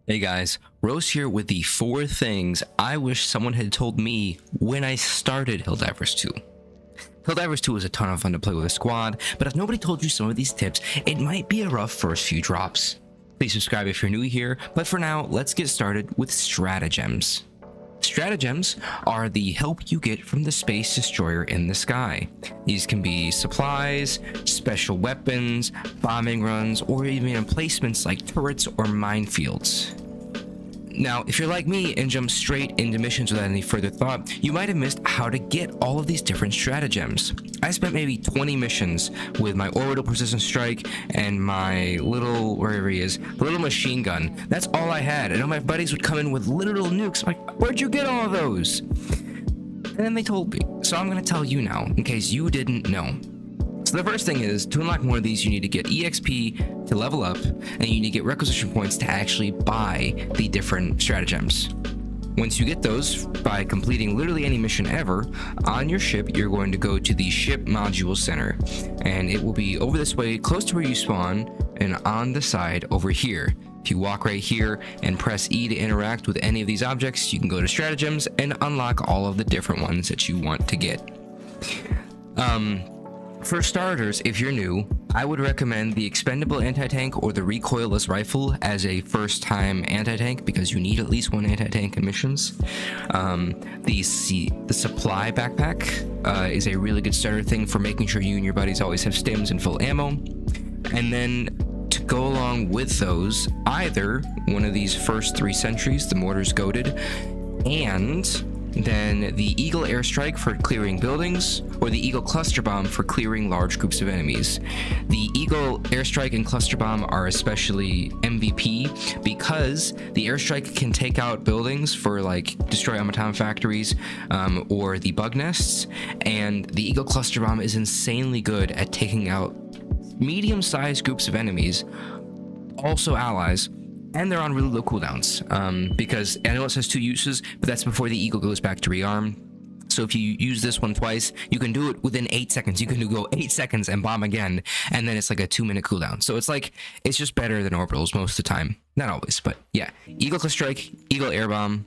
Hey guys, Rose here with the 4 things I wish someone had told me when I started Helldivers 2. Helldivers 2 is a ton of fun to play with a squad, but if nobody told you some of these tips, it might be a rough first few drops. Please subscribe if you're new here, but for now, let's get started with Strategems. Stratagems are the help you get from the space destroyer in the sky. These can be supplies, special weapons, bombing runs, or even emplacements like turrets or minefields. Now, if you're like me and jump straight into missions without any further thought, you might have missed how to get all of these different stratagems. I spent maybe 20 missions with my orbital precision strike and my little, wherever he is, little machine gun. That's all I had, and all my buddies would come in with literal nukes. I'm like, where'd you get all of those? And then they told me, so I'm gonna tell you now, in case you didn't know. So the first thing is, to unlock more of these, you need to get EXP to level up, and you need to get requisition points to actually buy the different stratagems. Once you get those, by completing literally any mission ever, on your ship, you're going to go to the ship module center, and it will be over this way, close to where you spawn, and on the side over here. If you walk right here and press E to interact with any of these objects, you can go to stratagems and unlock all of the different ones that you want to get. For starters, if you're new, I would recommend the expendable anti-tank or the recoilless rifle as a first-time anti-tank, because you need at least one anti-tank in missions. The supply backpack is a really good starter thing for making sure you and your buddies always have stims and full ammo. And then to go along with those, either one of these first 3 sentries, the mortar's goated, and then the Eagle airstrike for clearing buildings, or the Eagle cluster bomb for clearing large groups of enemies. The Eagle airstrike and cluster bomb are especially MVP because the airstrike can take out buildings for like destroy automaton factories or the bug nests, and the Eagle cluster bomb is insanely good at taking out medium-sized groups of enemies, also allies. And they're on really low cooldowns, because I know it says 2 uses, but that's before the Eagle goes back to rearm. So if you use this one twice, you can do it within 8 seconds. You can go 8 seconds and bomb again, and then it's like a 2-minute cooldown. So it's like, it's just better than orbitals most of the time. Not always, but yeah. Eagle cluster strike, Eagle air bomb.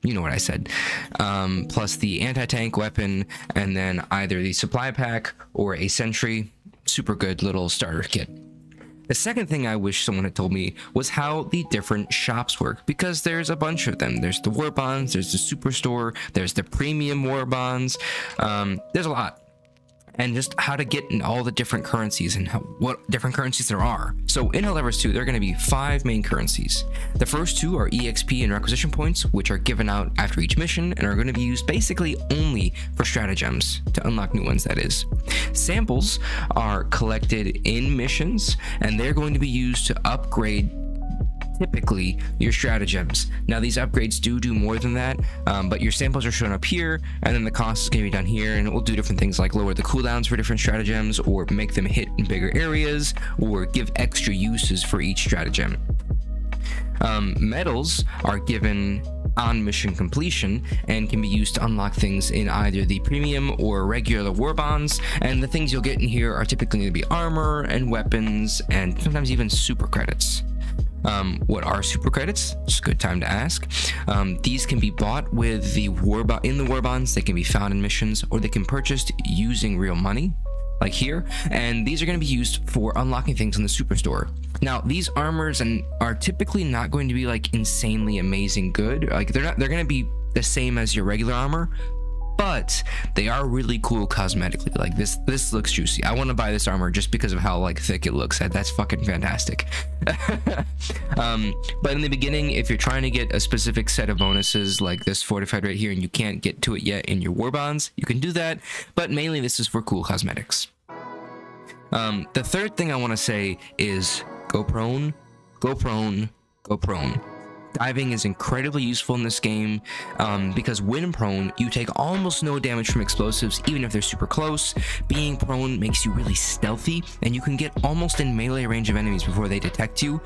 You know what I said. Plus the anti-tank weapon, and then either the supply pack or a sentry. Super good little starter kit. The second thing I wish someone had told me was how the different shops work, because there's a bunch of them. There's the war bonds, there's the superstore, there's the premium war bonds. There's a lot. And just how to get in all the different currencies and what different currencies there are. So in Helldivers 2, there are going to be 5 main currencies. The first 2 are EXP and requisition points, which are given out after each mission and are going to be used basically only for stratagems, to unlock new ones, that is. Samples are collected in missions, and they're going to be used to upgrade typically your stratagems. Now these upgrades do more than that, but your samples are shown up here, and then the cost is going to be done here, and it will do different things like lower the cooldowns for different stratagems, or make them hit in bigger areas, or give extra uses for each stratagem. Medals are given on mission completion and can be used to unlock things in either the premium or regular war bonds, and the things you'll get in here are typically going to be armor and weapons, and sometimes even super credits. What are super credits? It's a good time to ask. These can be bought with the war bonds. They can be found in missions, or they can be purchased using real money, like here. And these are going to be used for unlocking things in the superstore. Now, these armors are typically not going to be like insanely amazing good. Like they're going to be the same as your regular armor, but they are really cool cosmetically. Like this looks juicy. I want to buy this armor just because of how like thick it looks. That's fucking fantastic. But in the beginning, if you're trying to get a specific set of bonuses like this fortified right here, and you can't get to it yet in your war bonds, you can do that, but mainly this is for cool cosmetics. The third thing I want to say is go prone, go prone, go prone. Diving is incredibly useful in this game, because when prone, you take almost no damage from explosives, even if they're super close. Being prone makes you really stealthy, and you can get almost in melee range of enemies before they detect you.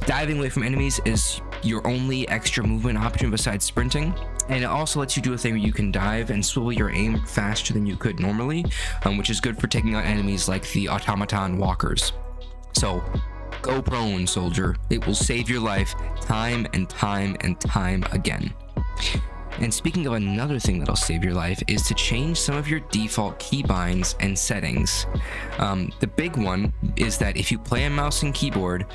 Diving away from enemies is your only extra movement option besides sprinting, and it also lets you do a thing where you can dive and swivel your aim faster than you could normally, which is good for taking out enemies like the automaton walkers. So Go prone, soldier. It will save your life time and time and time again. And speaking of another thing that'll save your life is to change some of your default keybinds and settings. The big one is that if you play on mouse and keyboard,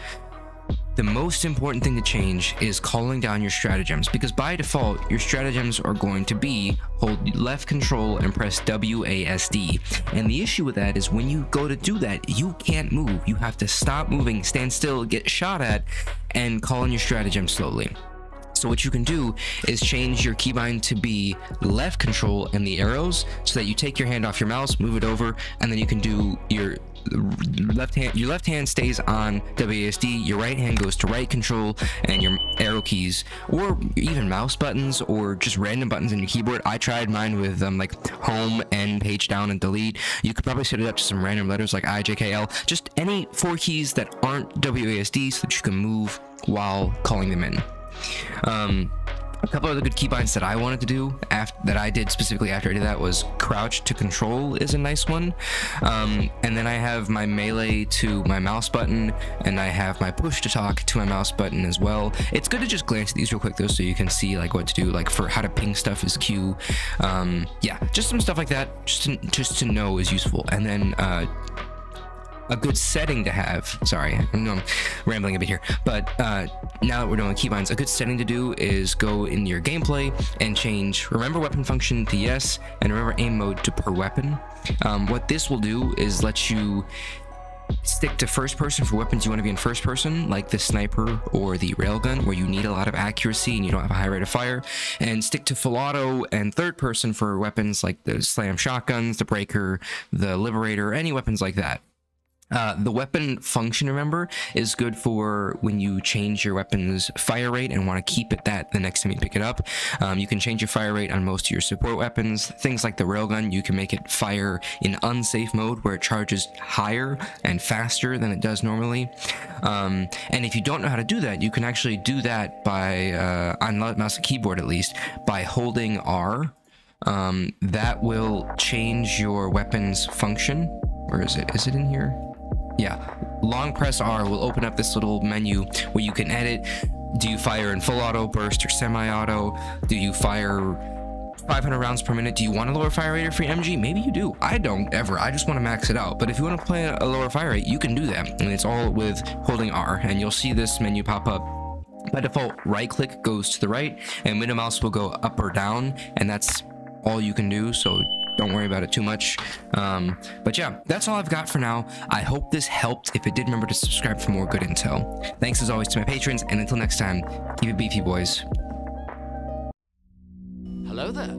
the most important thing to change is calling down your stratagems, because by default your stratagems are going to be hold left control and press WASD. And the issue with that is when you go to do that, you can't move. You have to stop moving, stand still, get shot at, and call in your stratagem slowly. So what you can do is change your keybind to be left control and the arrows, so that you take your hand off your mouse, move it over, and then you can do your left hand stays on WASD, your right hand goes to right control, and your arrow keys, or even mouse buttons, or just random buttons in your keyboard. I tried mine with like home, N, page down, and delete. You could probably set it up to some random letters like I, J, K, L, just any 4 keys that aren't WASD, so that you can move while calling them in. A couple other good keybinds that I wanted to do that I did specifically after I did that was crouch to control is a nice one. And then I have my melee to my mouse button, and I have my push to talk to my mouse button as well. It's good to just glance at these real quick though, so you can see like what to do, like for how to ping stuff is Q. Yeah, just some stuff like that, just to know is useful. And then a good setting to have, sorry, I'm rambling a bit here, but now that we're doing keybinds, a good setting to do is go in your gameplay and change remember weapon function to yes, and remember aim mode to per weapon. What this will do is let you stick to first person for weapons you want to be in first person, like the sniper or the railgun, where you need a lot of accuracy and you don't have a high rate of fire, and stick to full auto and third person for weapons like the slam shotguns, the breaker, the liberator, any weapons like that. The weapon function, remember, is good for when you change your weapon's fire rate and want to keep it that the next time you pick it up. You can change your fire rate on most of your support weapons. Things like the railgun, you can make it fire in unsafe mode, where it charges higher and faster than it does normally. And if you don't know how to do that, you can actually do that by, on mouse and keyboard at least, by holding R. That will change your weapon's function. Where is it? Is it in here? Yeah, long press R will open up this little menu where you can edit. Do you fire in full auto, burst, or semi-auto? Do you fire 500 rounds per minute? Do you want a lower fire rate for your MG? Maybe you do. I don't ever. I just want to max it out. But if you want to play a lower fire rate, you can do that. And it's all with holding R. And you'll see this menu pop up. By default, right click goes to the right, and middle mouse will go up or down. And that's all you can do. So don't worry about it too much. But yeah, that's all I've got for now. I hope this helped. If it did, remember to subscribe for more good intel. Thanks as always to my patrons, and until next time, keep it beefy, boys. Hello there.